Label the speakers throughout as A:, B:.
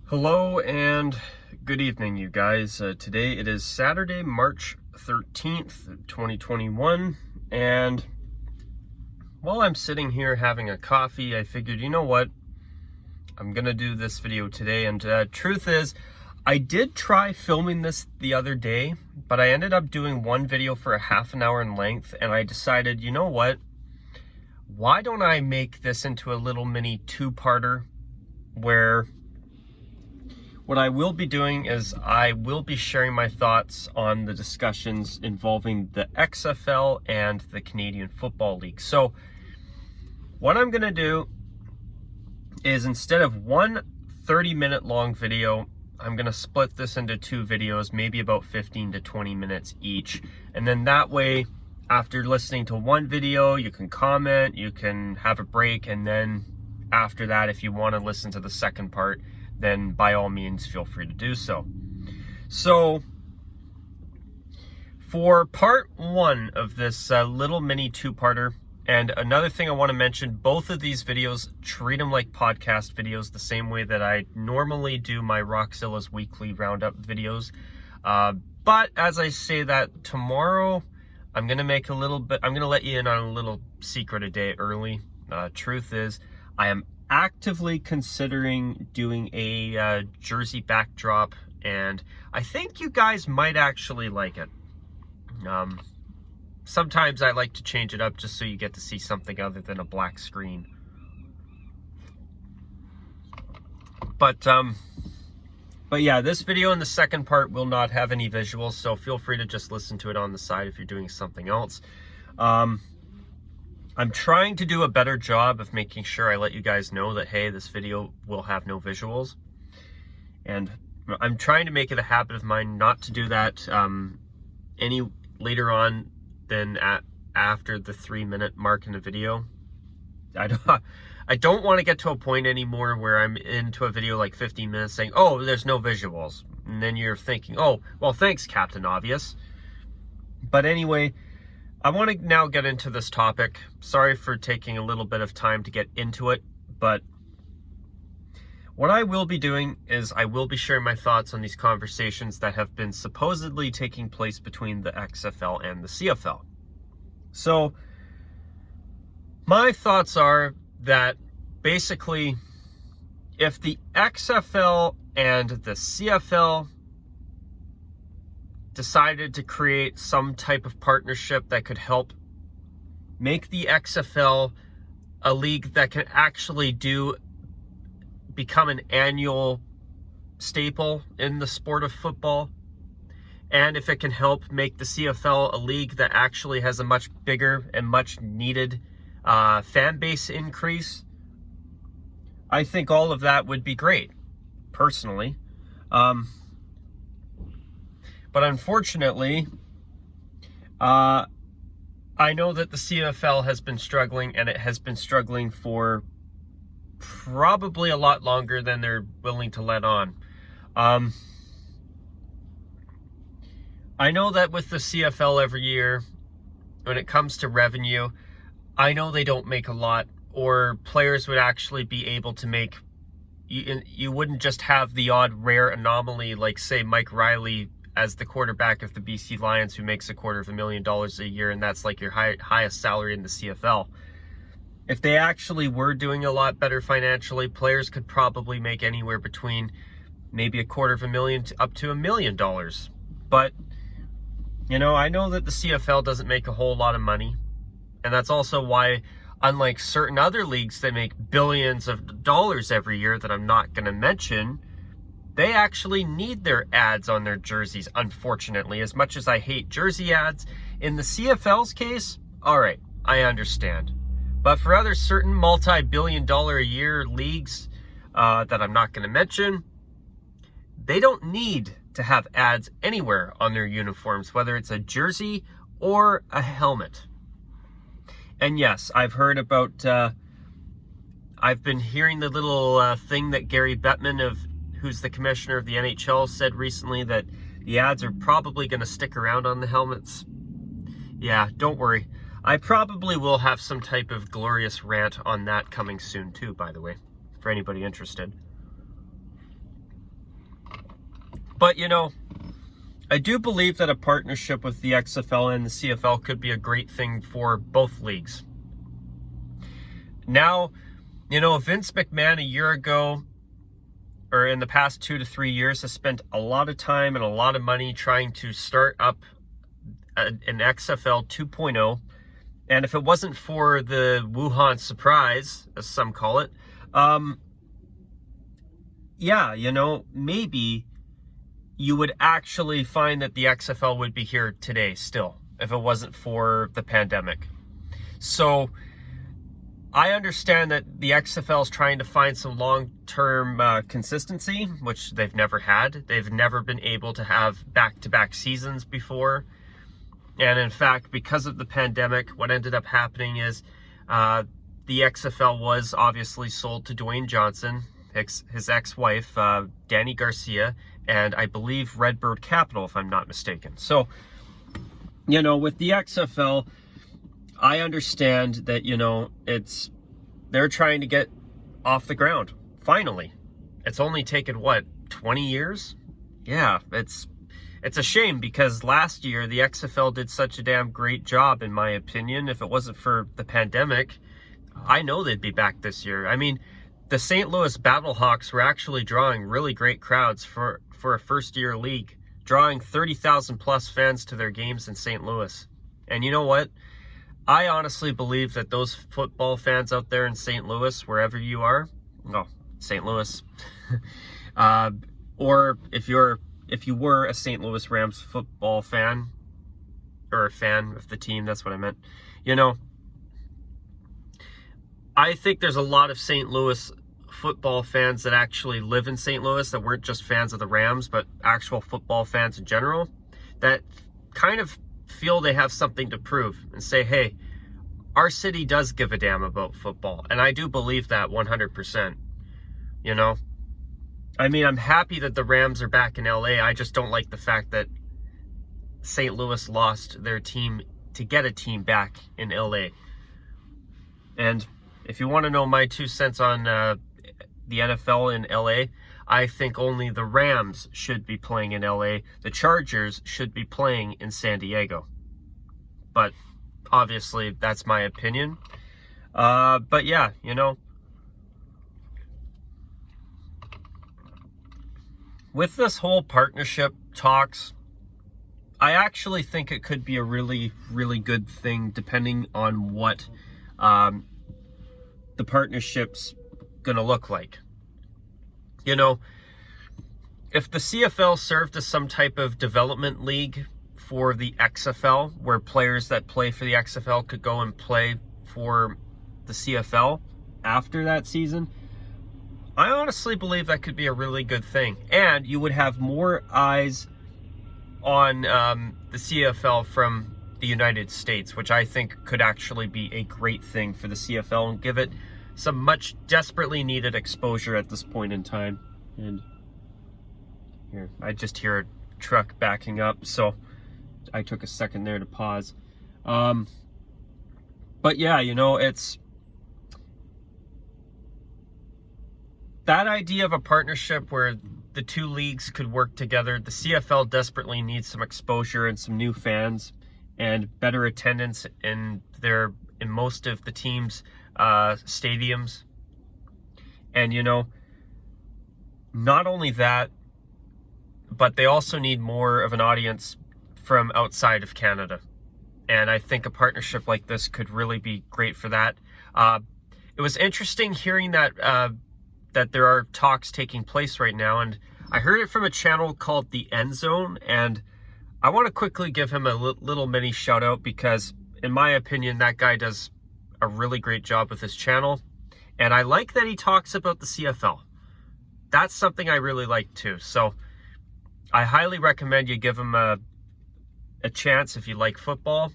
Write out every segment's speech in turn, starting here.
A: Hello and good evening, you guys. Today it is Saturday, March 13th, 2021, and while I'm sitting here having a coffee, I figured, you know what, I'm gonna do this video today. And truth is, I did try filming this the other day, but I ended up doing one video for a half an hour in length, and I decided, you know what, why don't I make this into a little mini two-parter where what I will be doing is I will be sharing my thoughts on the discussions involving the XFL and the Canadian Football League. So what I'm going to do is, instead of one 30-minute long video, I'm going to split this into two videos, maybe about 15 to 20 minutes each. And then that way, after listening to one video, you can comment, you can have a break, and then after that, if you want to listen to the second part, then by all means, feel free to do so. So, for part one of this little mini two-parter, and another thing I want to mention, both of these videos, treat them like podcast videos, the same way that I normally do my Rockzilla's weekly roundup videos. But as I say that, tomorrow, I'm going to make a little bit, I'm going to let you in on a little secret a day early. Truth is, I am actively considering doing a jersey backdrop, and I think you guys might actually like it. Sometimes I like to change it up just so you get to see something other than a black screen. But yeah, this video in the second part will not have any visuals, so feel free to just listen to it on the side if you're doing something else. I'm trying to do a better job of making sure I let you guys know that, hey, this video will have no visuals. And I'm trying to make it a habit of mine not to do that any later on than after the 3-minute mark in the video. I don't want to get to a point anymore where I'm into a video like 15 minutes saying, oh, there's no visuals. And then you're thinking, oh, well, thanks, Captain Obvious. But anyway, I want to now get into this topic. Sorry for taking a little bit of time to get into it, but what I will be doing is I will be sharing my thoughts on these conversations that have been supposedly taking place between the XFL and the CFL. So, my thoughts are that basically, if the XFL and the CFL decided to create some type of partnership that could help make the XFL a league that can actually become an annual staple in the sport of football, and if it can help make the CFL a league that actually has a much bigger and much needed fan base increase, I think all of that would be great, personally. But unfortunately, I know that the CFL has been struggling, and it has been struggling for probably a lot longer than they're willing to let on. I know that with the CFL every year, when it comes to revenue, I know they don't make a lot, or players would actually be able to make, you wouldn't just have the odd rare anomaly like, say, Mike Riley as the quarterback of the BC Lions, who makes $250,000 a year, and that's like your highest salary in the CFL. If they actually were doing a lot better financially, players could probably make anywhere between maybe $250,000 to up to $1 million. But, you know, I know that the CFL doesn't make a whole lot of money, and that's also why, unlike certain other leagues that make billions of dollars every year that I'm not going to mention, they actually need their ads on their jerseys, unfortunately. As much as I hate jersey ads, in the CFL's case, all right, I understand. But for other certain multi-billion-dollar-a-year leagues that I'm not going to mention, they don't need to have ads anywhere on their uniforms, whether it's a jersey or a helmet. And yes, I've heard about, I've been hearing the little thing that Gary Bettman, who's the commissioner of the NHL, said recently, that the ads are probably going to stick around on the helmets. Yeah, don't worry. I probably will have some type of glorious rant on that coming soon too, by the way, for anybody interested. But, you know, I do believe that a partnership with the XFL and the CFL could be a great thing for both leagues. Now, you know, Vince McMahon a year ago, or in the past 2 to 3 years, has spent a lot of time and a lot of money trying to start up an XFL 2.0. And if it wasn't for the Wuhan surprise, as some call it, yeah, you know, maybe you would actually find that the XFL would be here today still, if it wasn't for the pandemic. So I understand that the XFL is trying to find some long-term consistency, which they've never had. They've never been able to have back-to-back seasons before. And in fact, because of the pandemic, what ended up happening is the XFL was obviously sold to Dwayne Johnson, his ex-wife, Dany Garcia, and I believe Redbird Capital, if I'm not mistaken. So, you know, with the XFL, I understand that, you know, they're trying to get off the ground. Finally. It's only taken, what, 20 years? Yeah, it's a shame because last year the XFL did such a damn great job, in my opinion. If it wasn't for the pandemic, I know they'd be back this year. I mean, the St. Louis Battlehawks were actually drawing really great crowds for a first-year league, drawing 30,000 plus fans to their games in St. Louis. And you know what? I honestly believe that those football fans out there in St. Louis, wherever you are, St. Louis, or if you were a St. Louis Rams football fan, or a fan of the team, that's what I meant, you know, I think there's a lot of St. Louis football fans that actually live in St. Louis that weren't just fans of the Rams, but actual football fans in general, that kind of feel they have something to prove and say, hey, our city does give a damn about football. And I do believe that 100%, you know. I mean, I'm happy that the Rams are back in LA. I just don't like the fact that St. Louis lost their team to get a team back in LA. And if you want to know my 2 cents on the NFL in LA, I think only the Rams should be playing in LA. The Chargers should be playing in San Diego. But obviously, that's my opinion. But yeah, you know, with this whole partnership talks, I actually think it could be a really, really good thing depending on what the partnership's gonna look like. You know, if the CFL served as some type of development league for the XFL, where players that play for the XFL could go and play for the CFL after that season, I honestly believe that could be a really good thing. And you would have more eyes on the CFL from the United States, which I think could actually be a great thing for the CFL and give it some much desperately needed exposure at this point in time. And here, I just hear a truck backing up, so I took a second there to pause. But yeah, you know, it's that idea of a partnership where the two leagues could work together. The CFL desperately needs some exposure and some new fans and better attendance in most of the teams' stadiums. And, you know, not only that, but they also need more of an audience from outside of Canada. And I think a partnership like this could really be great for that. It was interesting hearing that that there are talks taking place right now, and I heard it from a channel called The End Zone, and I want to quickly give him a little mini shout out because, in my opinion, that guy does a really great job with his channel, and I like that he talks about the CFL. That's something I really like too. So I highly recommend you give him a chance if you like football.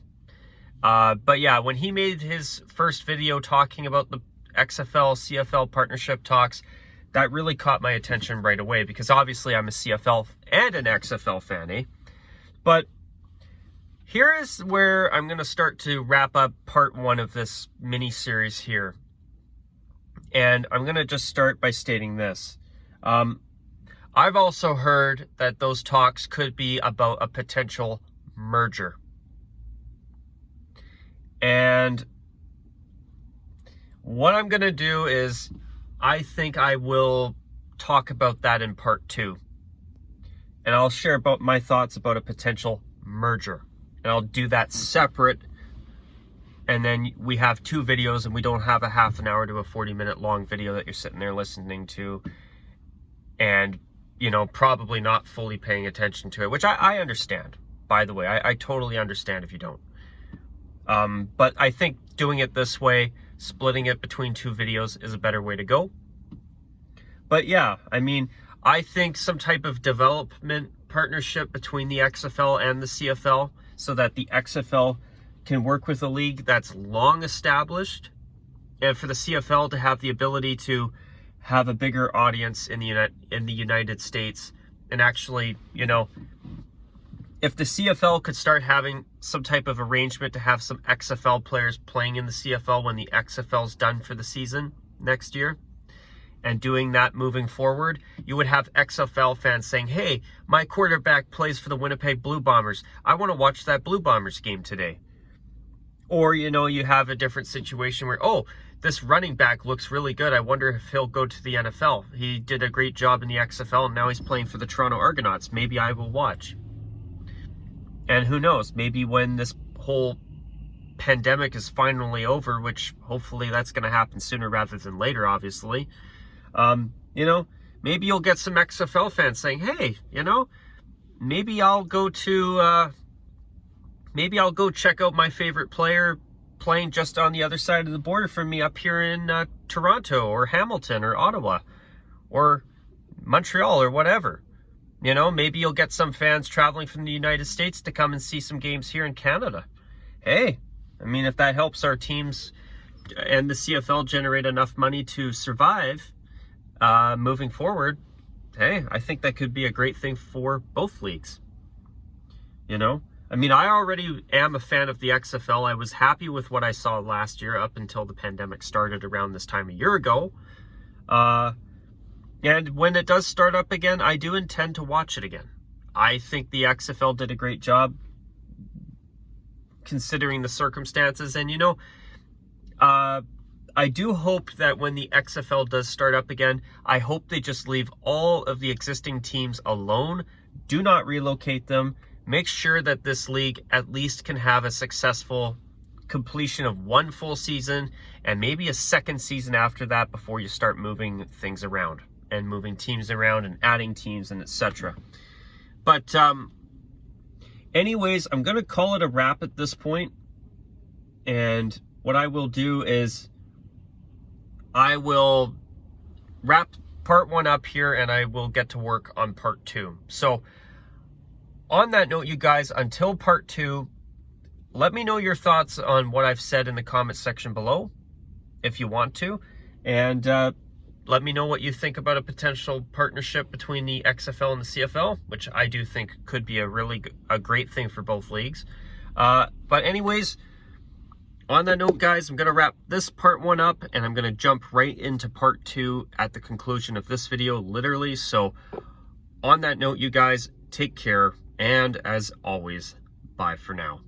A: But yeah, when he made his first video talking about the XFL CFL partnership talks, that really caught my attention right away because obviously I'm a CFL and an XFL fan, eh? But here is where I'm going to start to wrap up part 1 of this mini series here. And I'm going to just start by stating this. I've also heard that those talks could be about a potential merger. And what I'm going to do is, I think I will talk about that in part 2. And I'll share about my thoughts about a potential merger. And I'll do that separate. And then we have 2 videos, and we don't have a half an hour to a 40-minute long video that you're sitting there listening to. And, you know, probably not fully paying attention to it, which I understand, by the way. I totally understand if you don't. But I think doing it this way, splitting it between 2 videos, is a better way to go. But yeah, I mean, I think some type of development partnership between the XFL and the CFL, so that the XFL can work with a league that's long established, and for the CFL to have the ability to have a bigger audience in the United States. And actually, you know, if the CFL could start having some type of arrangement to have some XFL players playing in the CFL when the XFL's done for the season next year, and doing that moving forward, you would have XFL fans saying, hey, my quarterback plays for the Winnipeg Blue Bombers. I want to watch that Blue Bombers game today. Or, you know, you have a different situation where, oh, this running back looks really good. I wonder if he'll go to the NFL. He did a great job in the XFL, and now he's playing for the Toronto Argonauts. Maybe I will watch. And who knows, maybe when this whole pandemic is finally over, which hopefully that's going to happen sooner rather than later, obviously, you know, maybe you'll get some XFL fans saying, hey, you know, maybe I'll go check out my favorite player playing just on the other side of the border from me up here in Toronto or Hamilton or Ottawa or Montreal or whatever. You know, maybe you'll get some fans traveling from the United States to come and see some games here in Canada. Hey, I mean, if that helps our teams and the CFL generate enough money to survive moving forward, hey, I think that could be a great thing for both leagues. You know, I mean, I already am a fan of the XFL. I was happy with what I saw last year up until the pandemic started around this time a year ago. And when it does start up again, I do intend to watch it again. I think the XFL did a great job considering the circumstances. And, you know, I do hope that when the XFL does start up again, I hope they just leave all of the existing teams alone. Do not relocate them. Make sure that this league at least can have a successful completion of 1 full season and maybe a second season after that before you start moving things around and moving teams around and adding teams and etc. But anyways, I'm going to call it a wrap at this point. And what I will do is I will wrap part 1 up here, and I will get to work on part 2. So on that note, you guys, until part 2, let me know your thoughts on what I've said in the comment section below, if you want to. And let me know what you think about a potential partnership between the XFL and the CFL, which I do think could be a great thing for both leagues. But anyways, on that note, guys, I'm going to wrap this part 1 up, and I'm going to jump right into part 2 at the conclusion of this video, literally. So on that note, you guys, take care. And as always, bye for now.